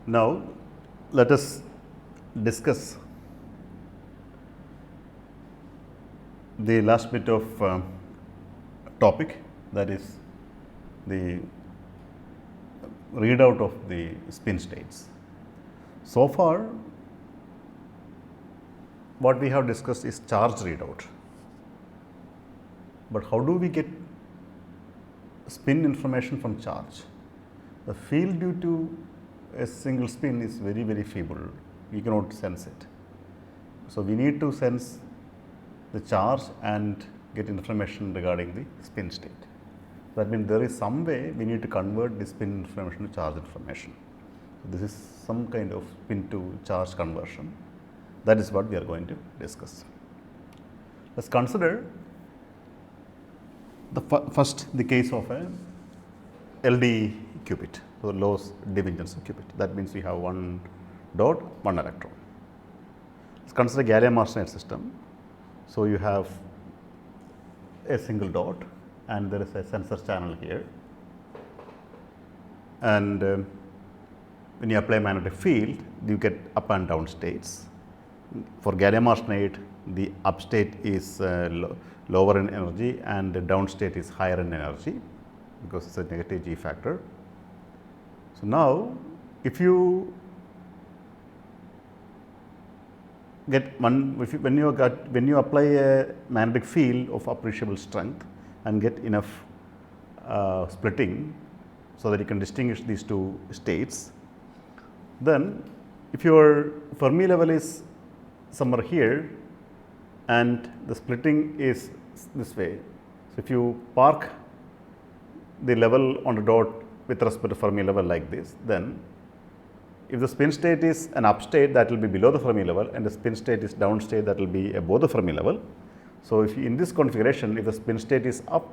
Now, let us discuss the last bit of topic, that is the readout of the spin states. So far, what we have discussed is charge readout, but how do we get spin information from charge? The field due to a single spin is very feeble, we cannot sense it. So, we need to sense the charge and get information regarding the spin state. That means there is some way we need to convert the spin information to charge information. So, this is some kind of spin to charge conversion. That is what we are going to discuss. Let us consider the first the case of a LD qubit, so lowest divergence qubit. That means we have one dot, one electron. Let us consider gallium arsenide system. So, you have a single dot and there is a sensor channel here, and when you apply magnetic field you get up and down states. For gallium arsenide, the up state is lower in energy and the down state is higher in energy because it is a negative G factor. So, now if you get one, when you apply a magnetic field of appreciable strength and get enough splitting so that you can distinguish these two states, then if your Fermi level is somewhere here and the splitting is this way. So, if you park the level on the dot with respect to Fermi level like this, then if the spin state is an up state, that will be below the Fermi level, and the spin state is down state, that will be above the Fermi level. So, if in this configuration, if the spin state is up,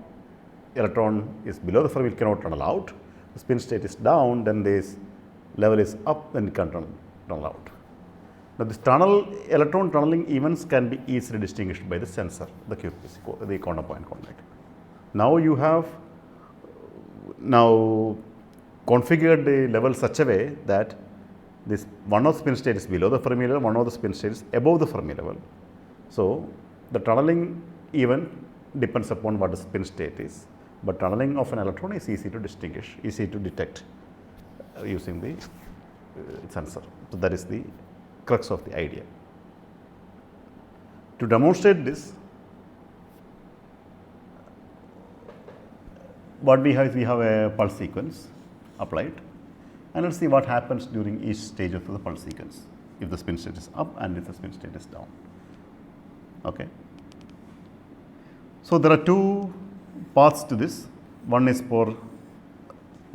electron is below the Fermi, it cannot tunnel out. The spin state is down, then this level is up, then it can tunnel out. Now, this electron tunneling events can be easily distinguished by the sensor, the qubits, the corner point contact. Now, you have configured the level such a way that this one of the spin state is below the Fermi level, one of the spin state is above the Fermi level. So, the tunneling event depends upon what the spin state is, but tunneling of an electron is easy to distinguish, easy to detect using the sensor. So, that is the crux of the idea. To demonstrate this, what we have is we have a pulse sequence applied, and let us see what happens during each stage of the pulse sequence if the spin state is up and if the spin state is down. Okay. So, there are two paths to this. One is for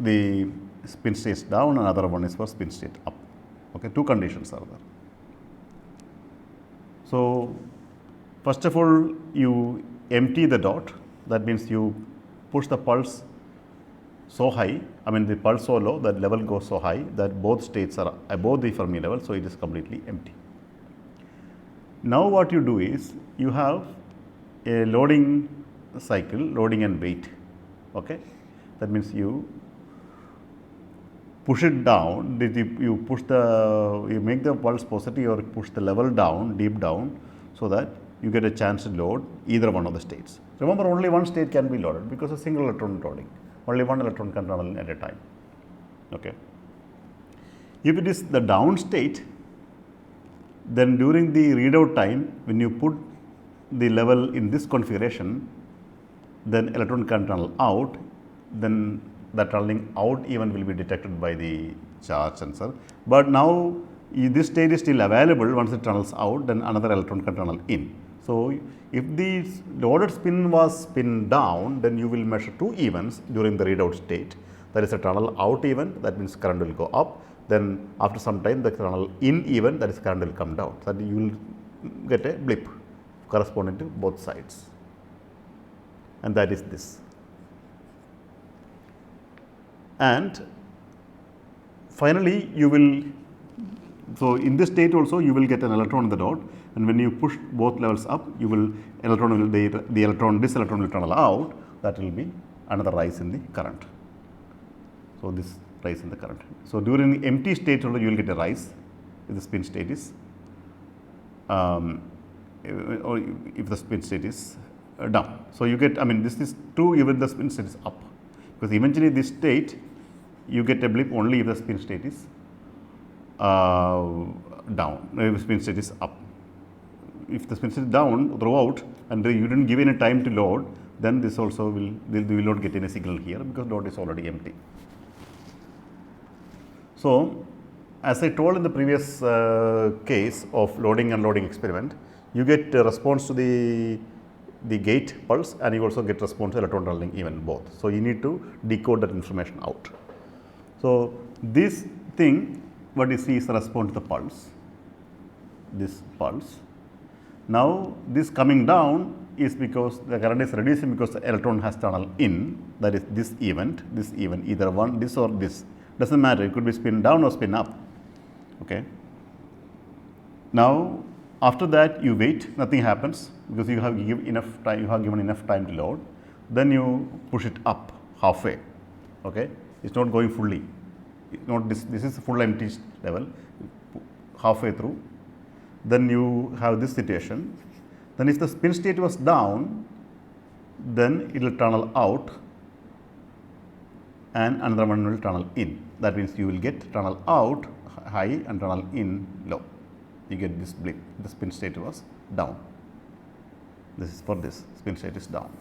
the spin state down, another one is for spin state up. Okay. Two conditions are there. So, first of all, you empty the dot, that means you push the pulse so high, the pulse so low that level goes so high that both states are above the Fermi level, so it is completely empty. Now, what you do is you have a loading cycle, loading and wait. Okay? That means you push it down, you make the pulse positive or push the level down, deep down, so that you get a chance to load either one of the states. Remember, only one state can be loaded because a single electron loading, only one electron can tunnel at a time. Okay. If it is the down state, then during the readout time, when you put the level in this configuration, then electron can tunnel out, then the tunneling out even will be detected by the charge sensor. But now, this state is still available. Once it tunnels out, then another electron can tunnel in. So, if the loaded spin was spin down, then you will measure two events during the readout state. There is a tunnel out event, that means current will go up. Then after some time, the tunnel in event, that is current will come down. So, you will get a blip corresponding to both sides, and that is this. And finally, you will, so in this state also you will get an electron in the dot, and when you push both levels up, you will this electron will tunnel out, that will be another rise in the current. So, this rise in the current. So, during the empty state only you will get a rise if the spin state is or if the spin state is down. So, you get, I mean, this is true even the spin state is up, because eventually this state you get a blip only if the spin state is down, if the spin state is up. If the spin state is down throughout and you did not give any time to load, then this also will not get any signal here, because load is already empty. So, as I told in the previous case of loading and unloading experiment, you get a response to the gate pulse, and you also get response to electron tunneling even, both. So, you need to decode that information out. So, this thing what you see is the response to the pulse, this pulse. Now, this coming down is because the current is reducing because the electron has tunnel in, that is this event, either one, this or this, does not matter, it could be spin down or spin up. Okay. Now, after that you wait, nothing happens because you have given enough time to load, then you push it up halfway. Okay. It is not going fully, not this is full empty level, halfway through. Then you have this situation. Then if the spin state was down, then it will tunnel out and another one will tunnel in. That means you will get tunnel out high and tunnel in low. You get this blip, the spin state was down. This is for this, spin state is down.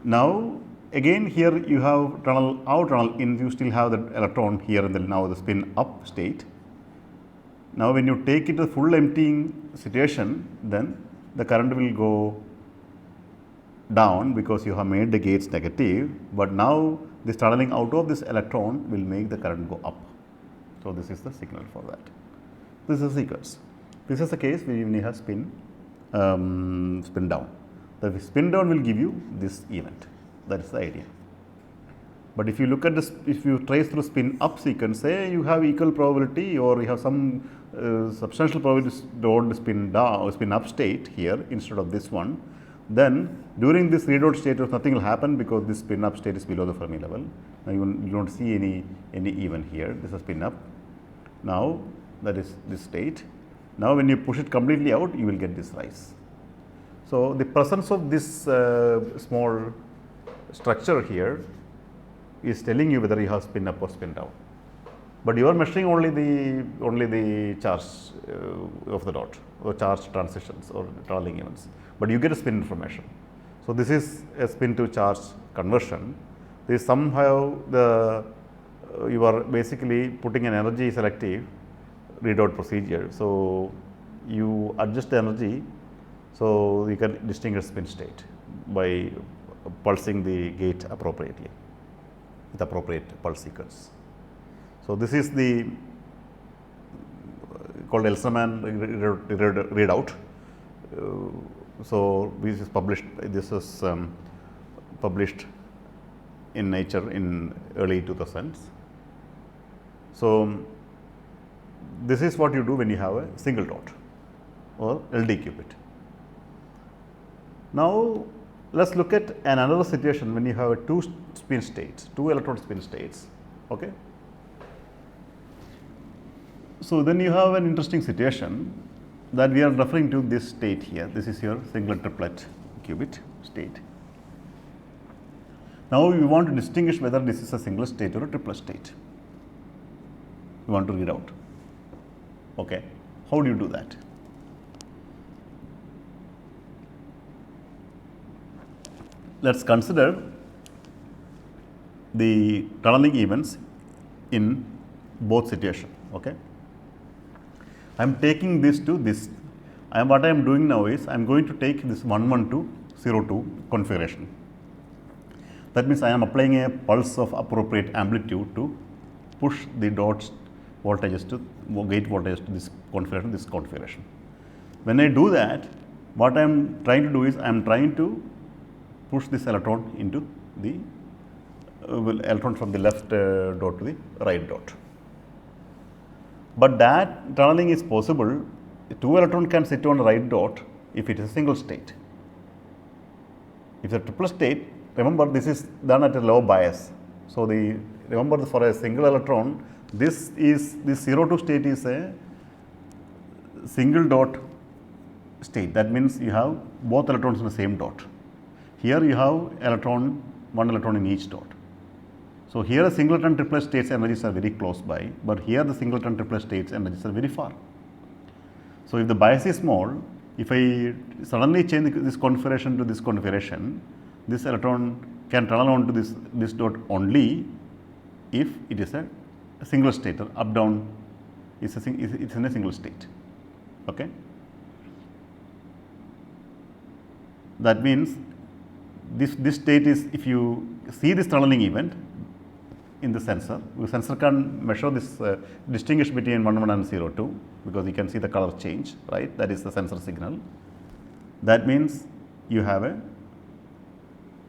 Now, again here you have tunnel out, tunnel in, you still have the electron here and then now the spin up state. Now, when you take it to full emptying situation, then the current will go down because you have made the gates negative, but now this tunneling out of this electron will make the current go up. So, this is the signal for that. This is the sequence. This is the case when you have spin down. The spin down will give you this event, that is the idea. But if you look at this, if you trace through spin up sequence, say you have equal probability or you have some substantial probability to load the spin down or spin up state here instead of this one, then during this readout state nothing will happen because this spin up state is below the Fermi level. Now you don't see any even here. This is spin up. Now that is this state. Now when you push it completely out, you will get this rise. So the presence of this small structure here is telling you whether you have spin up or spin down, but you are measuring only the charge of the dot or charge transitions or tunneling events, but you get a spin information. So this is a spin to charge conversion. This is somehow you are basically putting an energy selective readout procedure. So you adjust the energy so you can distinguish spin state by pulsing the gate appropriately with appropriate pulse sequence. So this is the called Elserman readout. So this is published. This is published in Nature in early 2000s. So this is what you do when you have a single dot or LD qubit. Now let's look at another situation when you have two spin states, two electron spin states. Okay. So then you have an interesting situation that we are referring to this state here. This is your singlet triplet qubit state. Now you want to distinguish whether this is a single state or a triplet state. You want to read out. Okay. How do you do that? Let's consider the tunneling events in both situations. Okay. I am taking this to this. What I am doing now is I am going to take this 11202 configuration. That means I am applying a pulse of appropriate amplitude to push the dots voltages to gate voltage to this configuration. When I do that, what I am trying to do is I am trying to push this electron into the electron from the left dot to the right dot. But that tunneling is possible. Two electrons can sit on the right dot if it is a single state. If it is a triple state, remember this is done at a low bias. So, remember for a single electron, this 0 state is a single dot state. That means you have both electrons in the same dot. Here you have one electron in each dot. So, here the singleton triplet states energies are very close by, but here the singleton triplet states energies are very far. So, if the bias is small, if I suddenly change this configuration to this configuration, this electron can tunnel onto this dot only if it is a single state, or up down it's in a single state. Okay. That means this state is, if you see this tunneling event in the sensor can measure this, distinguish between 1, 1 and 0, 2, because you can see the color change, right? That is the sensor signal. That means you have a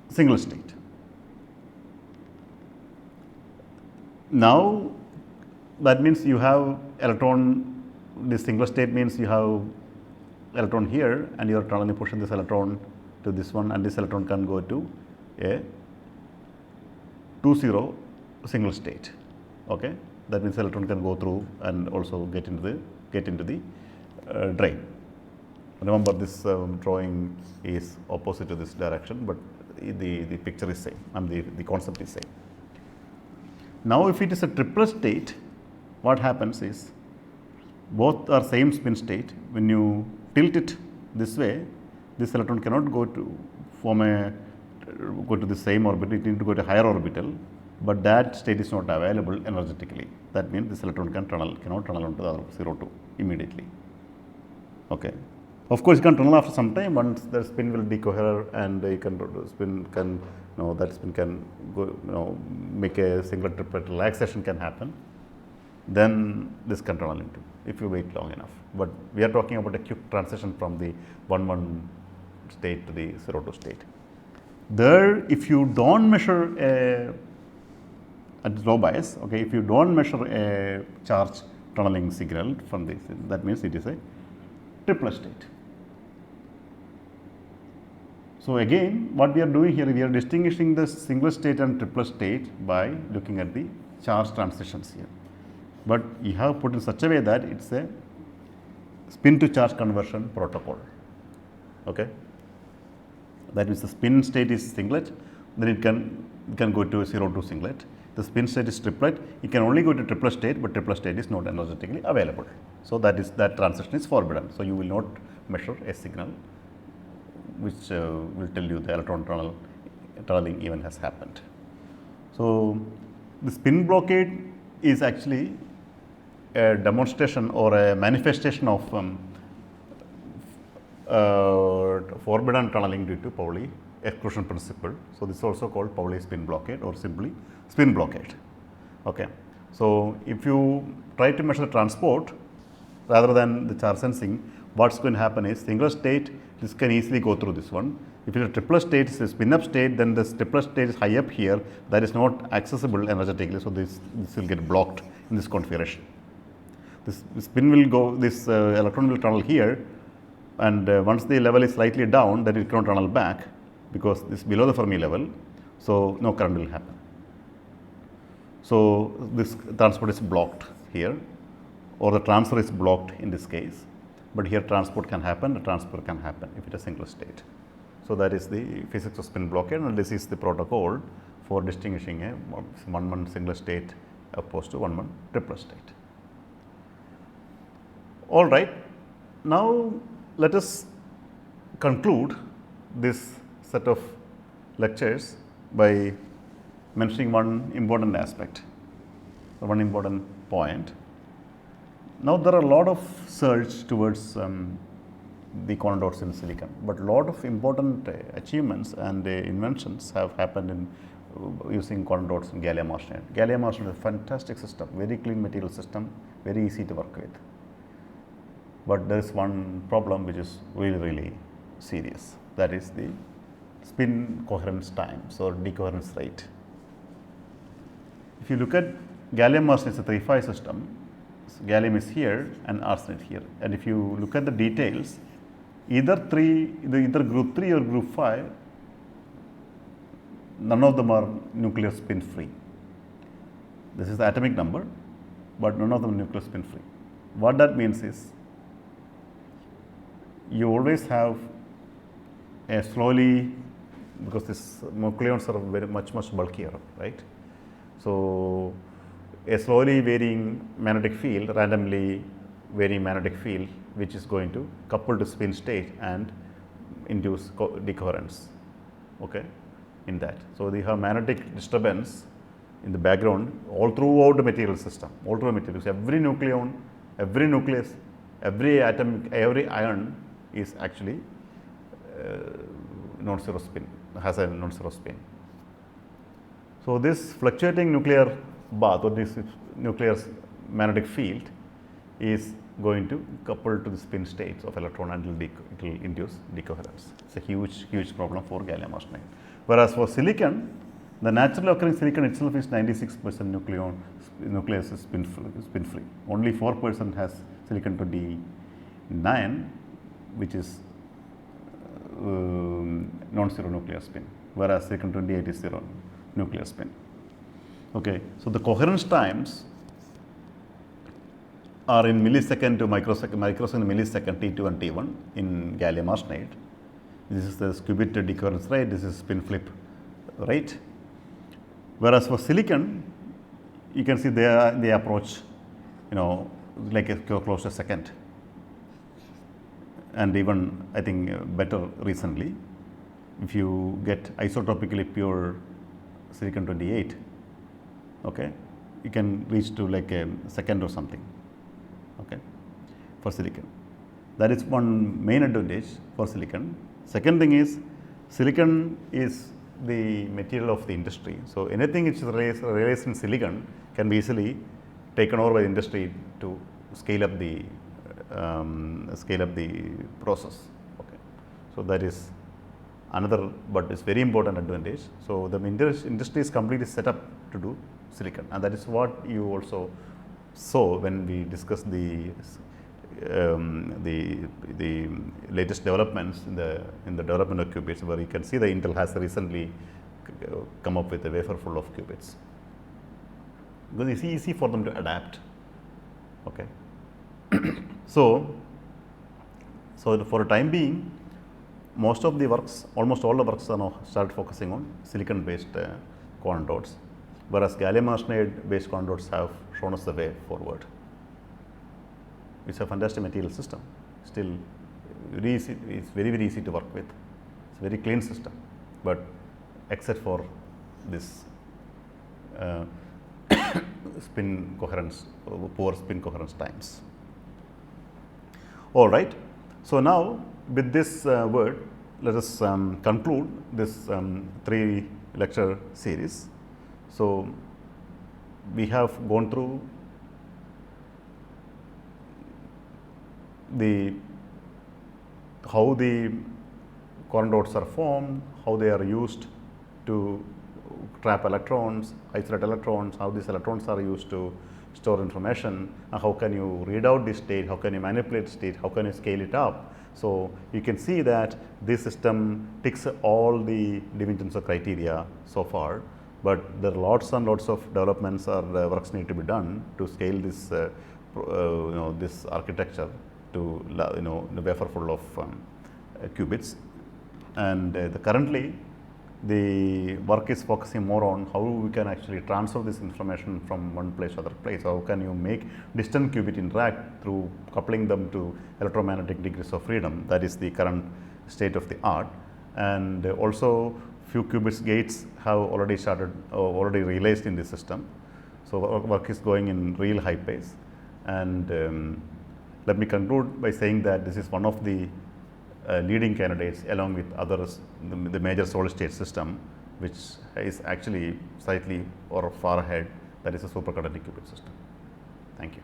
single state. Now, that means you have electron, this single state means you have electron here, and you are tunneling, pushing this electron to this one, and this electron can go to a 2-0 single state. Okay, that means electron can go through and also get into the drain. Remember, this drawing is opposite to this direction, but the picture is same and the concept is same. Now, if it is a triplet state, what happens is both are same spin state. When you tilt it this way, this electron cannot go to the same orbit, it needs to go to higher orbital, but that state is not available energetically. That means this electron cannot tunnel onto the other 0-2 immediately. Okay. Of course, you can tunnel after some time once the spin will decohere, and that spin can go, make a single triplet relaxation can happen. Then this can tunnel into, if you wait long enough. But we are talking about a quick transition from the 1-1 state to the 0-2 state. There, if you don't measure at low bias, okay, if you don't measure a charge tunneling signal from this, that means it is a triplet state. So, again, what we are doing here, we are distinguishing the single state and triplet state by looking at the charge transitions here. But you have put in such a way that it is a spin to charge conversion protocol. Okay. That means the spin state is singlet, then it can go to a 0-2 singlet. The spin state is triplet, it can only go to triplet state, but triplet state is not energetically available. So, that transition is forbidden. So, you will not measure a signal which will tell you the electron tunneling event has happened. So, the spin blockade is actually a demonstration or a manifestation of forbidden tunneling due to Pauli exclusion principle. So, this is also called Pauli spin blockade or simply spin blockade. Okay. So, if you try to measure transport rather than the charge sensing, what is going to happen is single state, this can easily go through this one. If it is a triplet state, it is a spin up state, then this triplet state is high up here, that is not accessible energetically. So, this will get blocked in this configuration. This spin will go, this electron will tunnel here, and once the level is slightly down, then it cannot tunnel back because this is below the Fermi level. So, no current will happen. So, this transport is blocked here, or the transfer is blocked in this case, but here transport can happen, the transfer can happen if it is a single state. So, that is the physics of spin blockade, and this is the protocol for distinguishing a 1-1 single state opposed to 1-1 triplet state. All right. Now, let us conclude this set of lectures by mentioning one important aspect, or one important point. Now, there are a lot of search towards the quantum dots in silicon, but a lot of important achievements and inventions have happened in using quantum dots in gallium arsenide. Gallium arsenide is a fantastic system, very clean material system, very easy to work with. But there is one problem which is really serious, that is the spin coherence times or decoherence rate. If you look at gallium arsenide, it's a 3-5 system. So, gallium is here and arsenide here, and if you look at the details, either group 3 or group 5, none of them are nuclear spin free. This is the atomic number, but none of them nuclear spin free. What that means is you always have a slowly, because these nucleons are very much bulkier, right? So a slowly varying magnetic field, randomly varying magnetic field, which is going to couple to spin state and induce decoherence, okay, in that. So they have magnetic disturbance in the background all throughout the material system, all through the materials. Every nucleon, every nucleus, every atom, every ion is actually non-zero spin, has a non-zero spin. So this fluctuating nuclear bath or this nuclear magnetic field is going to couple to the spin states of electron and it will induce decoherence. It's a huge problem for gallium arsenide. Whereas for silicon, the naturally occurring silicon itself is 96% nucleus is spin free. Only 4% has silicon-29, which is non-zero nuclear spin, whereas silicon-28 is zero nuclear spin. Okay, so the coherence times are in millisecond to microsecond, millisecond, T2 and T1 in gallium arsenide. This is the qubit decoherence rate, this is spin flip rate. Whereas for silicon, you can see they approach, like close to a second. And even I think better recently, if you get isotopically pure silicon-28, okay, you can reach to like a second or something, okay, for silicon. That is one main advantage for silicon. Second thing is, silicon is the material of the industry. So anything which is realized in silicon can be easily taken over by the industry to scale up the process. Okay, so that is another, but it's very important advantage. So the industry is completely set up to do silicon, and that is what you also saw when we discussed the latest developments in the development of qubits, where you can see the Intel has recently come up with a wafer full of qubits, because it's easy for them to adapt. Okay, so for the time being, most of the works, almost all the works are now started focusing on silicon based quantum dots, whereas gallium arsenide based quantum dots have shown us the way forward. It's a fantastic material system, still very easy, it's very easy to work with. It's a very clean system, but except for this spin coherence, poor spin coherence times. All right. So now with this word, let us conclude this 3 lecture series. So we have gone through how the quantum dots are formed, how they are used to trap electrons, isolate electrons, how these electrons are used to store information, and how can you read out this state, how can you manipulate state, how can you scale it up. So you can see that this system ticks all the dimensions of criteria so far, but there are lots and lots of developments or works need to be done to scale this this architecture to the wafer full of qubits. And currently the work is focusing more on how we can actually transfer this information from one place to other place. How can you make distant qubit interact through coupling them to electromagnetic degrees of freedom? That is the current state of the art. And also few qubits gates have already started, already realized in the system. So work is going in real high pace. And let me conclude by saying that this is one of the leading candidates along with others, the major solid state system, which is actually slightly or far ahead, that is a superconducting qubit system. Thank you.